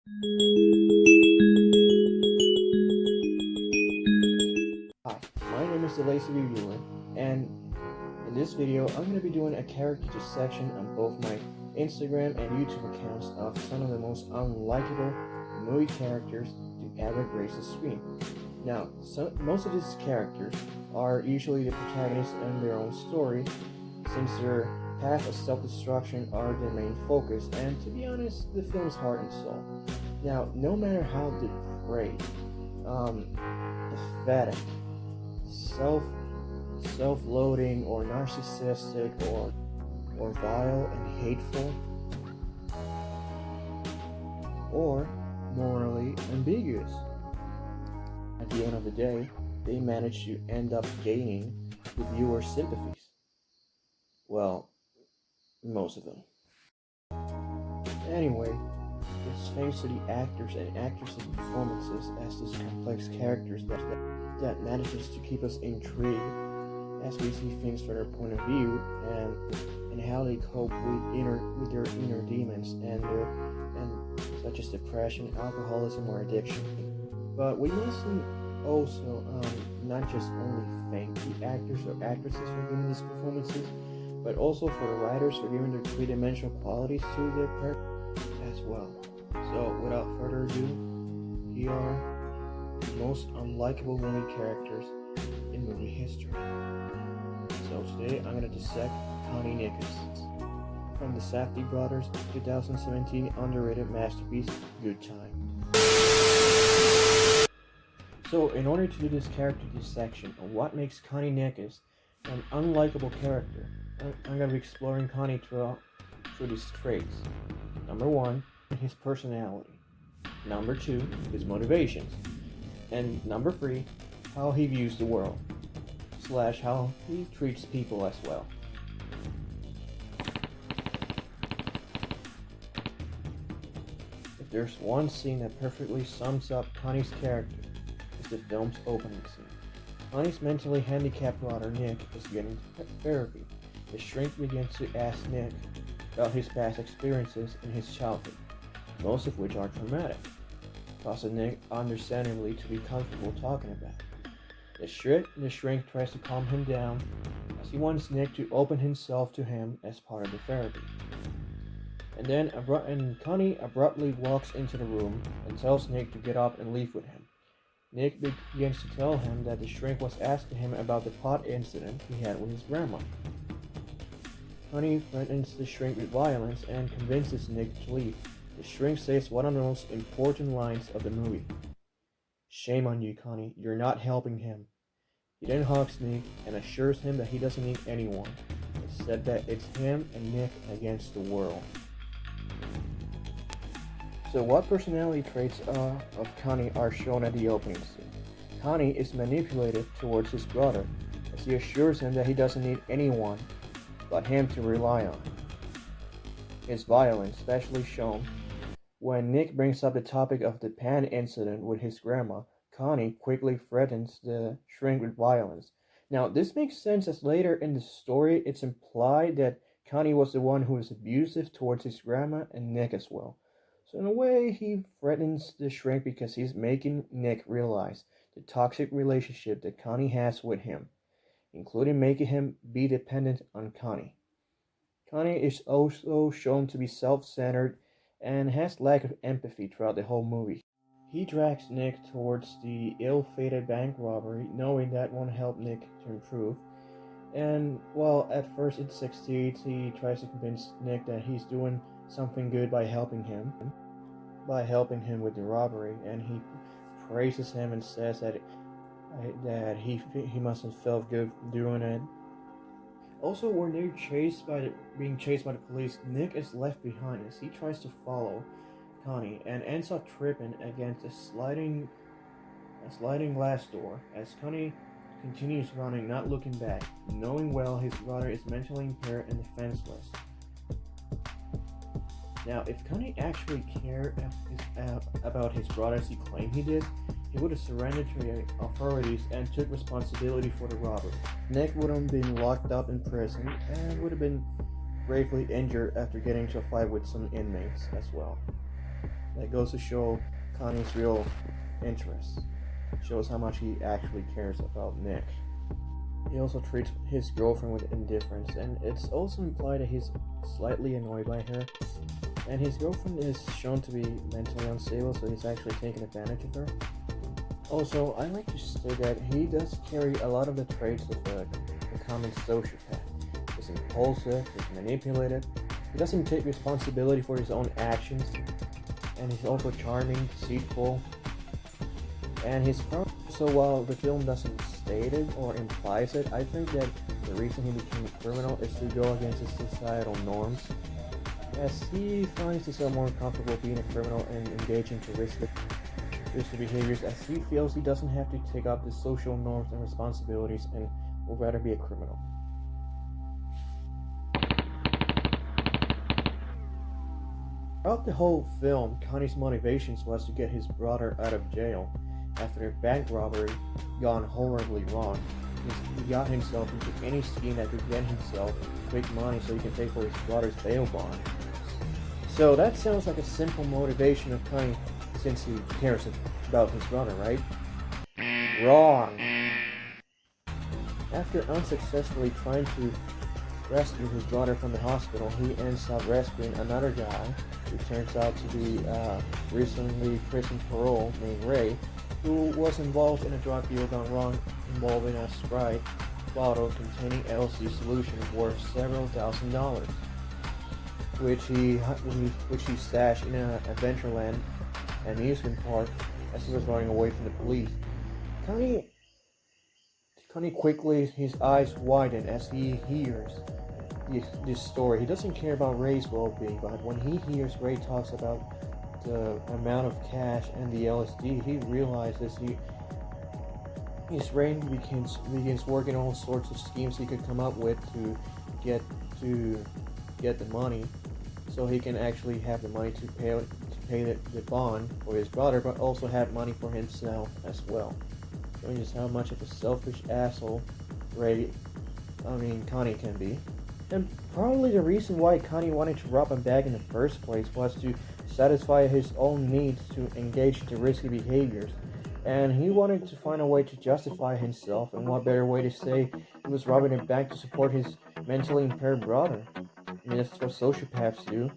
Hi, my name is the Lazy Reviewer, and in this video, I'm going to be doing a character dissection on both my Instagram and YouTube accounts of some of the most unlikable movie characters to ever grace the screen. Now, most of these characters are usually the protagonists in their own story, since their path of self-destruction are their main focus, and to be honest, the film's heart and soul. Now, no matter how depraved, pathetic, self-loathing or narcissistic or vile and hateful or morally ambiguous, at the end of the day, they manage to end up gaining the viewer's sympathies. Well, most of them. Anyway, it's thanks to the actors and actresses' performances as these complex characters that manages to keep us intrigued as we see things from their point of view and how they cope with their inner demons and such as depression, alcoholism, or addiction. But we mustn't also not just only thank the actors or actresses for giving these performances, but also for the writers for giving their three-dimensional qualities to their characters as well. So without further ado, here are the most unlikable movie characters in movie history. So today I'm going to dissect Connie Nikas from the Safdie Brothers 2017 underrated masterpiece, Good Time. So in order to do this character dissection of what makes Connie Nikas an unlikable character, I'm going to be exploring Connie through these traits. Number 1, his personality. Number 2, his motivations. And number 3, how he views the world, / how he treats people as well. If there's one scene that perfectly sums up Connie's character, it's the film's opening scene. Connie's mentally handicapped brother Nick is getting therapy. The shrink begins to ask Nick about his past experiences in his childhood, most of which are traumatic, causing Nick understandably to be comfortable talking about it. The shrink tries to calm him down as he wants Nick to open himself to him as part of the therapy. And then Connie abruptly walks into the room and tells Nick to get up and leave with him. Nick begins to tell him that the shrink was asking him about the pot incident he had with his grandma. Connie threatens the shrink with violence and convinces Nick to leave. The shrink says one of the most important lines of the movie. "Shame on you, Connie, you're not helping him." He then hugs Nick and assures him that he doesn't need anyone, except that it's him and Nick against the world. So what personality traits of Connie are shown at the opening scene? Connie is manipulative towards his brother, as he assures him that he doesn't need anyone but him to rely on. His violence especially shown when Nick brings up the topic of the pan incident with his grandma. Connie quickly threatens the shrink with violence. Now, this makes sense as later in the story it's implied that Connie was the one who was abusive towards his grandma and Nick as well. So in a way, he threatens the shrink because he's making Nick realize the toxic relationship that Connie has with him, including making him be dependent on Connie. Connie is also shown to be self-centered and has lack of empathy throughout the whole movie. He drags Nick towards the ill-fated bank robbery, knowing that won't help Nick to improve. And while at first it succeeds, he tries to convince Nick that he's doing something good by helping him with the robbery, and he praises him and says that he must have felt good doing it. Also, when they're being chased by the police, Nick is left behind as he tries to follow Connie and ends up tripping against a sliding glass door as Connie continues running, not looking back, knowing well his brother is mentally impaired and defenseless. Now, if Connie actually cared about his brother as he claimed he did, he would have surrendered to the authorities and took responsibility for the robbery. Nick would have been locked up in prison and would have been gravely injured after getting into a fight with some inmates as well. That goes to show Connie's real interest. Shows how much he actually cares about Nick. He also treats his girlfriend with indifference, and it's also implied that he's slightly annoyed by her. And his girlfriend is shown to be mentally unstable, so he's actually taking advantage of her. Also, I like to say that he does carry a lot of the traits of a common sociopath. He's impulsive, he's manipulative, he doesn't take responsibility for his own actions, and he's also charming, deceitful, and he's probably, so while the film doesn't state it or implies it, I think that the reason he became a criminal is to go against his societal norms, as he finds himself more comfortable being a criminal and engaging to risky behaviors, as he feels he doesn't have to take up the social norms and responsibilities and would rather be a criminal. Throughout the whole film, Connie's motivations was to get his brother out of jail after their bank robbery gone horribly wrong. He got himself into any scheme that could get himself quick money so he can pay for his brother's bail bond. So that sounds like a simple motivation of Connie since he cares about his brother, right? Wrong! After unsuccessfully trying to rescue his brother from the hospital, he ends up rescuing another guy who turns out to be recently prison parole named Ray, who was involved in a drug deal gone wrong involving a Sprite bottle containing LSD solution worth several $1,000s, which he stashed in an Adventureland amusement park as he was running away from the police. Connie quickly, his eyes widen as he hears this story. He doesn't care about Ray's well-being, but when he hears Ray talks about the amount of cash and the LSD, he realizes his brain begins working all sorts of schemes he could come up with to get the money, so he can actually have the money to pay the bond for his brother, but also have money for himself as well. Showing just how much of a selfish asshole Connie can be. And probably the reason why Connie wanted to rob a bank in the first place was to satisfy his own needs to engage into risky behaviors. And he wanted to find a way to justify himself, and what better way to say he was robbing a bank to support his mentally impaired brother. I mean, that's what sociopaths do.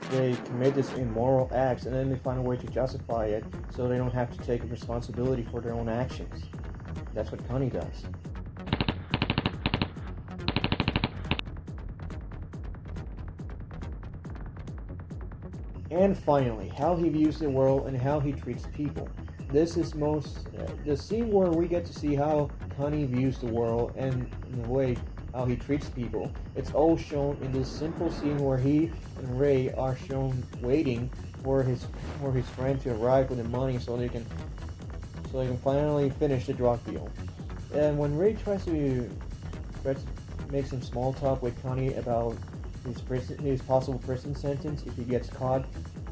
They commit these immoral acts and then they find a way to justify it so they don't have to take responsibility for their own actions. That's what Connie does. And finally, how he views the world and how he treats people. This is the scene where we get to see how Connie views the world and in the way how he treats people. It's all shown in this simple scene where he and Ray are shown waiting for his friend to arrive with the money so they can finally finish the drug deal. And when Ray tries to make some small talk with Connie about his possible prison sentence if he gets caught,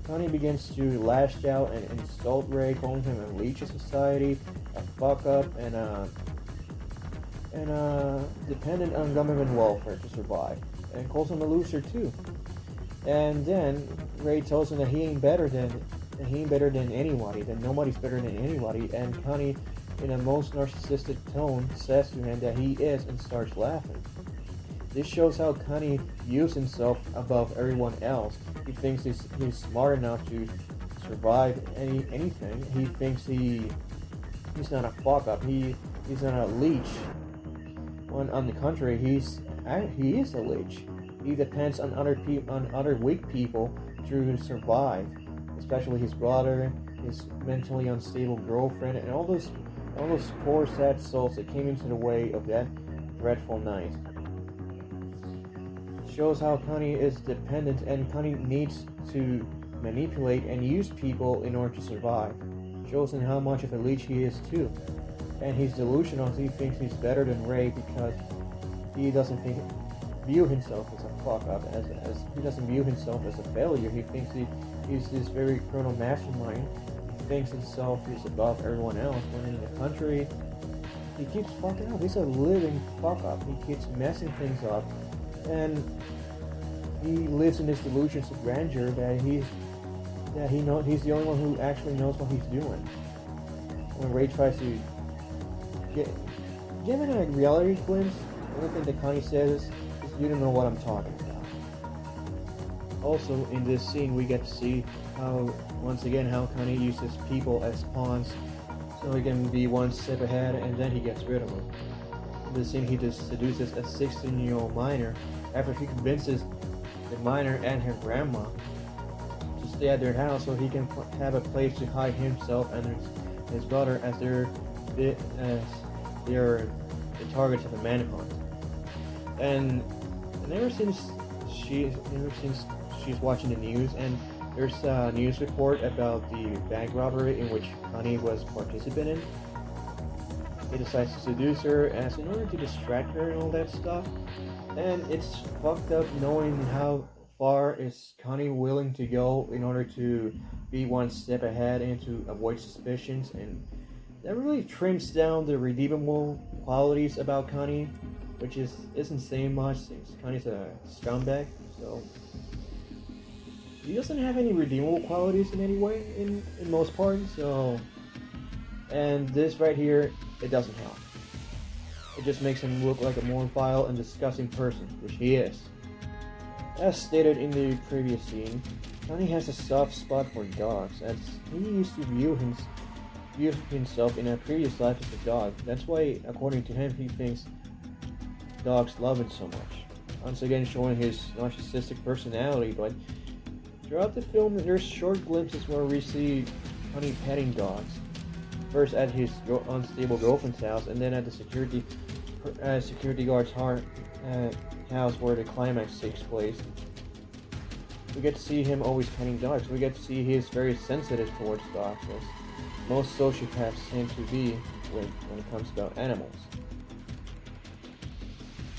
Connie begins to lash out and insult Ray, calling him a leech of society, a fuck up, and dependent on government welfare to survive, and calls him a loser too. And then Ray tells him that he ain't better than anybody, that nobody's better than anybody, and Connie, in a most narcissistic tone, says to him that he is and starts laughing. This shows how Connie views himself above everyone else. He thinks he's smart enough to survive anything. He thinks he's not a fuck up. He's not a leech. When on the contrary, he is a leech. He depends on other weak people to survive, especially his brother, his mentally unstable girlfriend, and all those poor sad souls that came into the way of that dreadful night. Shows how Connie is dependent and Connie needs to manipulate and use people in order to survive. Shows him how much of a leech he is too. And he's delusional. He thinks he's better than Ray because he doesn't view himself as a fuck up, as he doesn't view himself as a failure. He thinks he's this very criminal mastermind. He thinks himself is above everyone else, when in the country he keeps fucking up. He's a living fuck up. He keeps messing things up. And he lives in this delusions of grandeur he's the only one who actually knows what he's doing. When Ray tries to get given a reality glimpse, the only thing that Connie says is you don't know what I'm talking about. Also, in this scene, we get to see once again, how Connie uses people as pawns so he can be one step ahead and then he gets rid of them. In this scene, he just seduces a 16-year-old minor after he convinces the minor and her grandma to stay at their house so he can have a place to hide himself and his brother as they're the targets of the manhunt. And ever since she's watching the news, and there's a news report about the bank robbery in which Connie was participating. He decides to seduce her as in order to distract her and all that stuff. And it's fucked up knowing how far is Connie willing to go in order to be one step ahead and to avoid suspicions, and that really trims down the redeemable qualities about Connie, which isn't saying much since Connie's a scumbag, so he doesn't have any redeemable qualities in any way in most parts, so and this right here, it doesn't help. It just makes him look like a more vile and disgusting person, which he is. As stated in the previous scene, Connie has a soft spot for dogs, as he used to view himself in a previous life as a dog. That's why, according to him, he thinks dogs love him so much. Once again showing his narcissistic personality, but throughout the film there's short glimpses where we see Connie petting dogs. First at his unstable girlfriend's house, and then at the security guard's house where the climax takes place. We get to see him always petting dogs. We get to see he is very sensitive towards dogs, as most sociopaths tend to be when it comes about animals.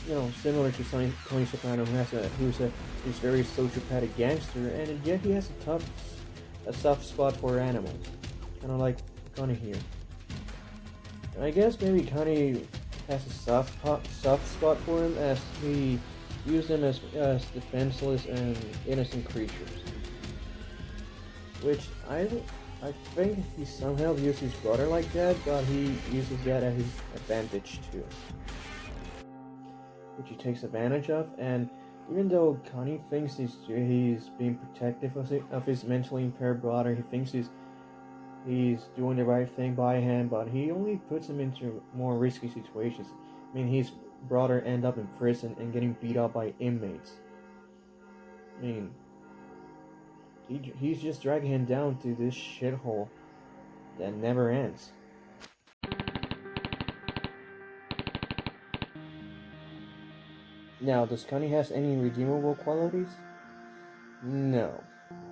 You know, similar to Tony Soprano, who's very sociopathic gangster, and yet he has a soft spot for animals, kind of like Connie here. And I guess maybe Connie has a soft spot for him, as he views them as defenseless and innocent creatures, which I think he somehow views his brother like that, but he uses that at his advantage too, which he takes advantage of. And even though Connie thinks he's being protective of his mentally impaired brother, he thinks he's doing the right thing by him, but he only puts him into more risky situations. I mean, his brother end up in prison and getting beat up by inmates. I mean, he's just dragging him down to this shithole that never ends. Now, does Connie has any redeemable qualities? No,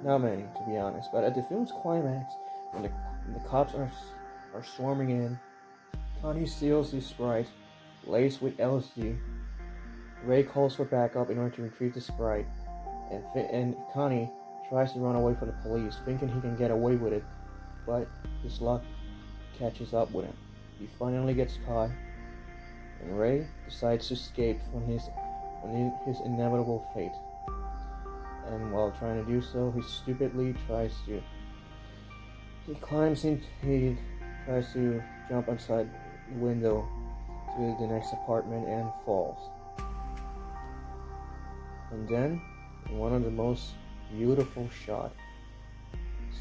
not many, to be honest. But at the film's climax, when the cops are swarming in, Connie steals his Sprite, laced with LSD. Ray calls for backup in order to retrieve the Sprite, and Connie tries to run away from the police, thinking he can get away with it, but his luck catches up with him. He finally gets caught, and Ray decides to escape from his inevitable fate. And while trying to do so, he stupidly tries to jump outside the window to the next apartment and falls. And then, in one of the most beautiful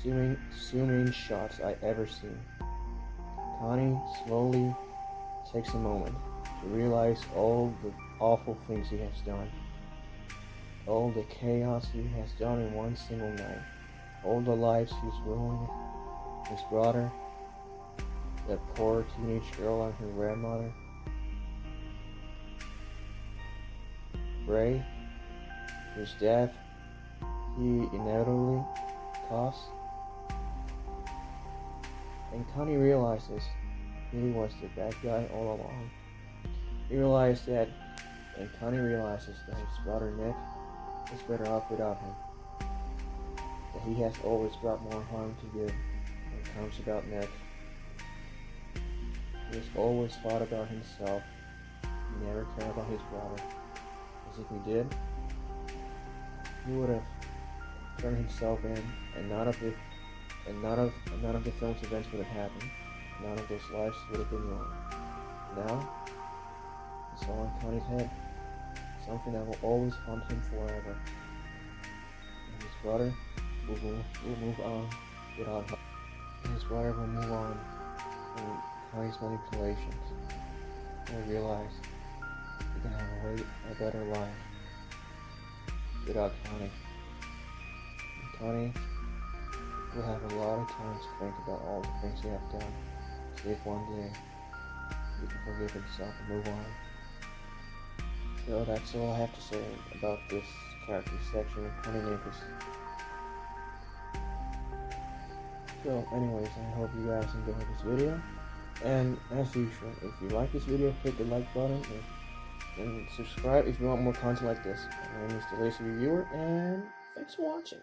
zoom in shots I ever seen, Connie slowly takes a moment to realize all the awful things he has done, all the chaos he has done in one single night, all the lives he's ruined, his brother, that poor teenage girl and her grandmother, Ray, whose death he inevitably caused. And Connie realizes he was the bad guy all along. Connie realizes that his brother Nick is better off without him. That he has always brought more harm to give when it comes about Nick. He has always thought about himself. He never cared about his brother. As if he did, he would have turned himself in, and none of the film's events would have happened. None of those lives would have been wrong. Now, it's all in Connie's head. Something that will always haunt him forever. And his brother will move on without her. And his brother will move on from Connie's manipulations. And will realize he can have a better life without Connie. And Connie will have a lot of time to think about all the things he have done. See if one day he can forgive himself and move on. So that's all I have to say about this character section of Connie Nikas. So anyways, I hope you guys enjoyed this video. And as usual, if you like this video, hit the like button and subscribe if you want more content like this. My name is the Lazy Reviewer, and thanks for watching.